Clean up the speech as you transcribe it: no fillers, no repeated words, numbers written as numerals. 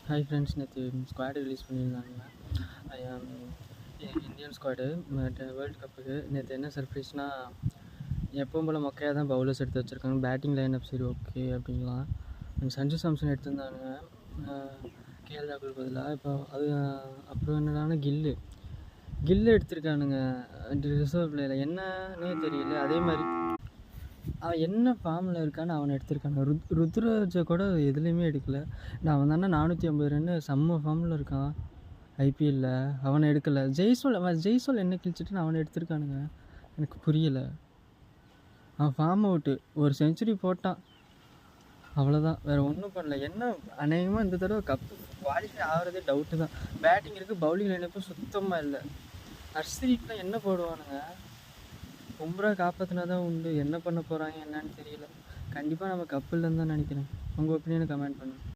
Hi friends, நேற்று squad release பண்ணியிருந்தாங்க. Indian squad world கப்புக்கு. நேற்று என்ன சர்ப்ரைஸ்னால், எப்பவும் போல் மொக்கையாக தான் பவுலர்ஸ் எடுத்து வச்சுருக்காங்க. பேட்டிங் லைனப் சரி ஓகே அப்படிங்கலாம். சஞ்சு சாம்சன் எடுத்திருந்தாங்க கேஎல் ராகுல் பதிலாக. இப்போ அது அப்புறம் என்னடானா கில்லு எடுத்திருக்கானுங்க ரிசர்வ் பிளேயில். என்னன்னே தெரியல. அதே மாதிரி அவன் என்ன ஃபார்மில் இருக்கான்னு அவனை எடுத்திருக்காங்க. ருத்ராஜை கூட எதுலேயுமே எடுக்கலை. அவன் தானே 450 ரன்னு செம்ம ஃபார்மில் இருக்கான் ஐபிஎல்லில். அவனை எடுக்கலை. ஜெய்சோல் என்ன கிழிச்சிட்டுன்னு அவனை எடுத்திருக்கானுங்க. எனக்கு புரியலை. அவன் ஃபார்ம் அவுட்டு, ஒரு செஞ்சுரி போட்டான், அவ்வளோதான். வேறு ஒன்றும் பண்ணல. என்ன அநேகமாக இந்த தடவை கப்பு குவாலிஃபை ஆகிறதே டவுட்டு தான். பேட்டிங் இருக்குது, பவுலிங் லைனப்பும் சுத்தமாக இல்லை. ஹர்ஷ்தீப்லாம் என்ன போடுவானுங்க? பும்ரா காப்பாற்றினா தான் உண்டு. என்ன பண்ண போகிறாங்க என்னன்னு தெரியல. கண்டிப்பாக நம்ம கப்பு இல்லைன்னு தான் நினைக்கிறேன். உங்கள் ஒப்பீனியனை கமெண்ட் பண்ணுங்கள்.